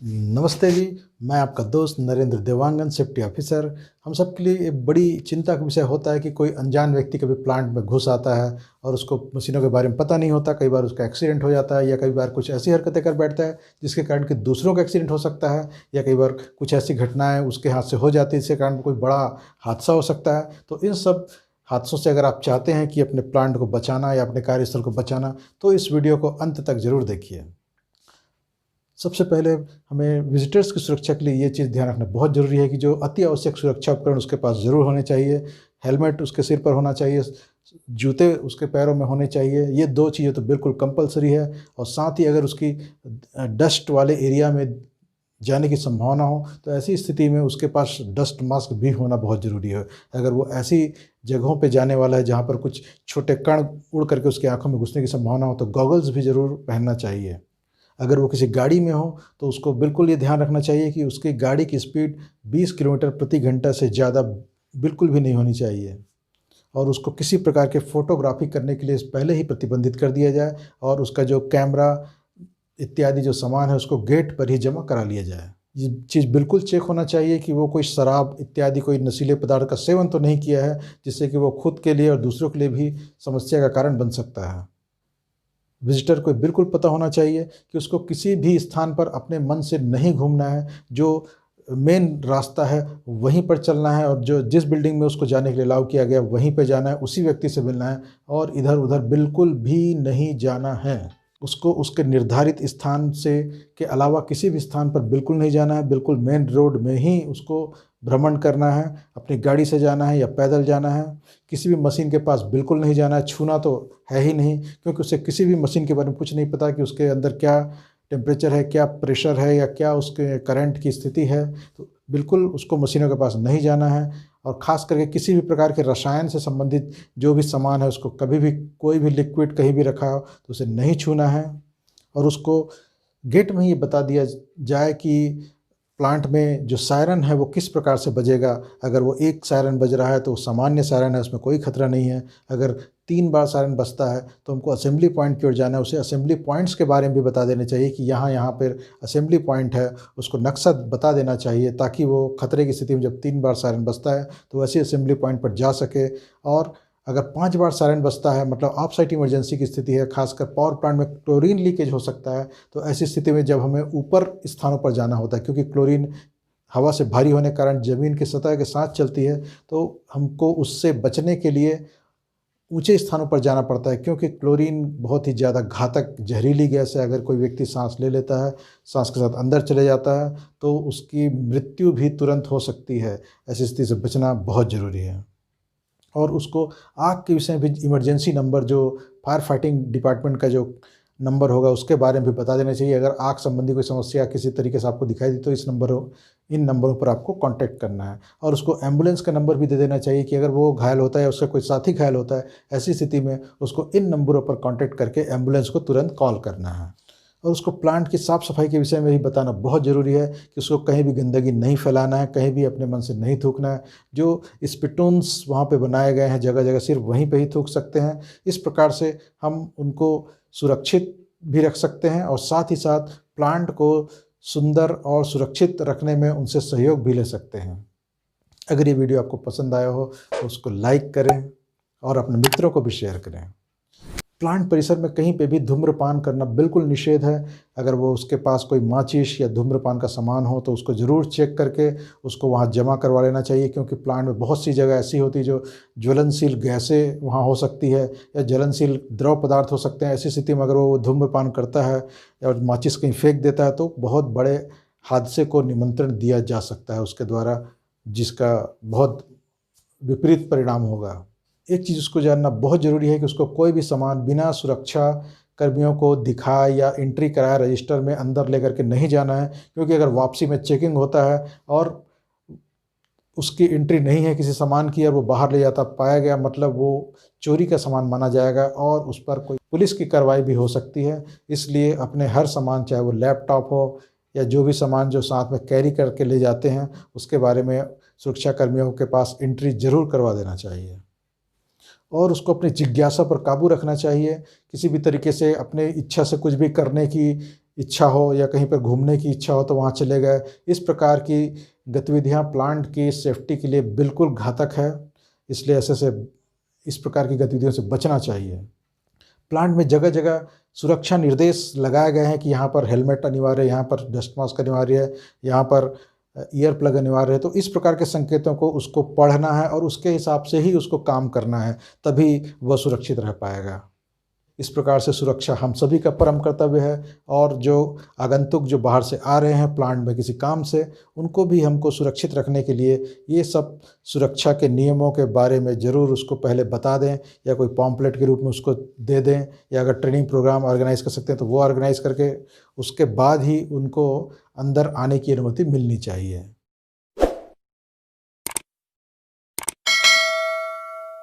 नमस्ते जी। मैं आपका दोस्त नरेंद्र देवांगन, सेफ्टी ऑफिसर। हम सब के लिए एक बड़ी चिंता का विषय होता है कि कोई अनजान व्यक्ति कभी प्लांट में घुस आता है और उसको मशीनों के बारे में पता नहीं होता। कई बार उसका एक्सीडेंट हो जाता है या कई बार कुछ ऐसी हरकतें कर बैठता है जिसके कारण कि दूसरों का एक्सीडेंट हो सकता है, या कई बार कुछ ऐसी घटनाएं उसके हाथ से हो जाती है जिसके कारण कोई बड़ा हादसा हो सकता है। तो इन सब हादसों से अगर आप चाहते हैं कि अपने प्लांट को बचाना या अपने कार्यस्थल को बचाना, तो इस वीडियो को अंत तक ज़रूर देखिए। सबसे पहले हमें विजिटर्स की सुरक्षा के लिए ये चीज़ ध्यान रखना बहुत ज़रूरी है कि जो अति आवश्यक सुरक्षा उपकरण उसके पास ज़रूर होने चाहिए। हेलमेट उसके सिर पर होना चाहिए, जूते उसके पैरों में होने चाहिए। ये 2 चीज़ें तो बिल्कुल कंपल्सरी है। और साथ ही अगर उसकी डस्ट वाले एरिया में जाने की संभावना हो तो ऐसी स्थिति में उसके पास डस्ट मास्क भी होना बहुत ज़रूरी है। अगर वो ऐसी जगहों पे जाने वाला है जहाँ पर कुछ छोटे कण उड़ करके उसकी आँखों में घुसने की संभावना हो तो गॉगल्स भी ज़रूर पहनना चाहिए। अगर वो किसी गाड़ी में हो तो उसको बिल्कुल ये ध्यान रखना चाहिए कि उसकी गाड़ी की स्पीड 20 किलोमीटर प्रति घंटा से ज़्यादा बिल्कुल भी नहीं होनी चाहिए, और उसको किसी प्रकार के फ़ोटोग्राफी करने के लिए पहले ही प्रतिबंधित कर दिया जाए, और उसका जो कैमरा इत्यादि जो सामान है उसको गेट पर ही जमा करा लिया जाए। ये चीज़ बिल्कुल चेक होना चाहिए कि वो कोई शराब इत्यादि कोई नशीले पदार्थ का सेवन तो नहीं किया है जिससे कि वो खुद के लिए और दूसरों के लिए भी समस्या का कारण बन सकता है। विजिटर को बिल्कुल पता होना चाहिए कि उसको किसी भी स्थान पर अपने मन से नहीं घूमना है। जो मेन रास्ता है वहीं पर चलना है, और जो जिस बिल्डिंग में उसको जाने के लिए अलाउ किया गया वहीं पे जाना है, उसी व्यक्ति से मिलना है, और इधर-उधर बिल्कुल भी नहीं जाना है। उसको उसके निर्धारित स्थान से के अलावा किसी भी स्थान पर बिल्कुल नहीं जाना है। बिल्कुल मेन रोड में ही उसको भ्रमण करना है। अपनी गाड़ी से जाना है या पैदल जाना है। किसी भी मशीन के पास बिल्कुल नहीं जाना है, छूना तो है ही नहीं, क्योंकि उसे किसी भी मशीन के बारे में कुछ नहीं पता कि उसके अंदर क्या टेम्परेचर है, क्या प्रेशर है, या क्या उसके करंट की स्थिति है। तो बिल्कुल उसको मशीनों के पास नहीं जाना है। और ख़ास करके किसी भी प्रकार के रसायन से संबंधित जो भी सामान है उसको कभी भी कोई भी लिक्विड कहीं भी रखा हो तो उसे नहीं छूना है। और उसको गेट में ही बता दिया जाए कि प्लांट में जो सायरन है वो किस प्रकार से बजेगा। अगर वो एक सायरन बज रहा है तो सामान्य सायरन है, उसमें कोई खतरा नहीं है। अगर 3 बार सायरन बजता है तो हमको असेंबली पॉइंट की ओर जाना है। उसे असेंबली पॉइंट्स के बारे में भी बता देना चाहिए कि यहाँ पर असेंबली पॉइंट है, उसको नक्शा बता देना चाहिए ताकि वो खतरे की स्थिति में जब 3 बार सायरन बजता है तो वैसे असेंबली पॉइंट पर जा सके। और अगर 5 बार सायरन बजता है मतलब ऑफ साइट इमरजेंसी की स्थिति है, खासकर पावर प्लांट में क्लोरीन लीकेज हो सकता है, तो ऐसी स्थिति में जब हमें ऊपर स्थानों पर जाना होता है, क्योंकि क्लोरीन हवा से भारी होने के कारण ज़मीन की सतह के साथ चलती है, तो हमको उससे बचने के लिए ऊंचे स्थानों पर जाना पड़ता है, क्योंकि क्लोरीन बहुत ही ज़्यादा घातक जहरीली गैस है। अगर कोई व्यक्ति सांस ले लेता है, सांस के साथ अंदर चले जाता है, तो उसकी मृत्यु भी तुरंत हो सकती है। ऐसी स्थिति से बचना बहुत ज़रूरी है। और उसको आग के विषय में भी इमरजेंसी नंबर, जो फायर फाइटिंग डिपार्टमेंट का जो नंबर होगा उसके बारे में भी बता देना चाहिए। अगर आग संबंधी कोई समस्या किसी तरीके से आपको दिखाई दी तो इन नंबरों पर आपको कांटेक्ट करना है। और उसको एम्बुलेंस का नंबर भी दे देना चाहिए कि अगर वो घायल होता है या उसका कोई साथी घायल होता है, ऐसी स्थिति में उसको इन नंबरों पर कांटेक्ट करके एम्बुलेंस को तुरंत कॉल करना है। और उसको प्लांट की साफ़ सफाई के विषय में भी बताना बहुत ज़रूरी है कि उसको कहीं भी गंदगी नहीं फैलाना है, कहीं भी अपने मन से नहीं थूकना है। जो स्पिटून्स वहाँ पे बनाए गए हैं जगह जगह सिर्फ वहीं पे ही थूक सकते हैं। इस प्रकार से हम उनको सुरक्षित भी रख सकते हैं और साथ ही साथ प्लांट को सुंदर और सुरक्षित रखने में उनसे सहयोग भी ले सकते हैं। अगर ये वीडियो आपको पसंद आया हो तो उसको लाइक करें और अपने मित्रों को भी शेयर करें। प्लांट परिसर में कहीं पे भी धूम्रपान करना बिल्कुल निषेध है। अगर वो उसके पास कोई माचिस या धूम्रपान का सामान हो तो उसको ज़रूर चेक करके उसको वहाँ जमा करवा लेना चाहिए, क्योंकि प्लांट में बहुत सी जगह ऐसी होती है जो ज्वलनशील गैसें वहाँ हो सकती है या ज्वलनशील द्रव पदार्थ हो सकते हैं। ऐसी स्थिति में अगर वो धूम्रपान करता है और माचिस कहीं फेंक देता है तो बहुत बड़े हादसे को निमंत्रण दिया जा सकता है उसके द्वारा, जिसका बहुत विपरीत परिणाम होगा। एक चीज़ उसको जानना बहुत ज़रूरी है कि उसको कोई भी सामान बिना सुरक्षा कर्मियों को दिखाए या एंट्री कराए रजिस्टर में अंदर लेकर के नहीं जाना है, क्योंकि अगर वापसी में चेकिंग होता है और उसकी एंट्री नहीं है किसी सामान की और वो बाहर ले जाता पाया गया, मतलब वो चोरी का सामान माना जाएगा और उस पर कोई पुलिस की कार्रवाई भी हो सकती है। इसलिए अपने हर सामान, चाहे वो लैपटॉप हो या जो भी सामान जो साथ में कैरी करके ले जाते हैं, उसके बारे में सुरक्षा कर्मियों के पास एंट्री ज़रूर करवा देना चाहिए। और उसको अपनी जिज्ञासा पर काबू रखना चाहिए। किसी भी तरीके से अपने इच्छा से कुछ भी करने की इच्छा हो या कहीं पर घूमने की इच्छा हो तो वहाँ चले गए। इस प्रकार की गतिविधियाँ प्लांट की सेफ्टी के लिए बिल्कुल घातक है, इसलिए ऐसे से इस प्रकार की गतिविधियों से बचना चाहिए। प्लांट में जगह-जगह सुरक्षा निर्देश लगाए गए हैं कि यहाँ पर हेलमेट अनिवार्य है, यहाँ पर डस्ट मास्क अनिवार्य है, यहाँ पर ईयर प्लग अनिवार्य है। तो इस प्रकार के संकेतों को उसको पढ़ना है और उसके हिसाब से ही उसको काम करना है, तभी वह सुरक्षित रह पाएगा। इस प्रकार से सुरक्षा हम सभी का परम कर्तव्य है और जो आगंतुक जो बाहर से आ रहे हैं प्लांट में किसी काम से, उनको भी हमको सुरक्षित रखने के लिए ये सब सुरक्षा के नियमों के बारे में ज़रूर उसको पहले बता दें या कोई पॉम्पलेट के रूप में उसको दे दें, या अगर ट्रेनिंग प्रोग्राम ऑर्गेनाइज़ कर सकते हैं तो वो ऑर्गेनाइज़ करके उसके बाद ही उनको अंदर आने की अनुमति मिलनी चाहिए।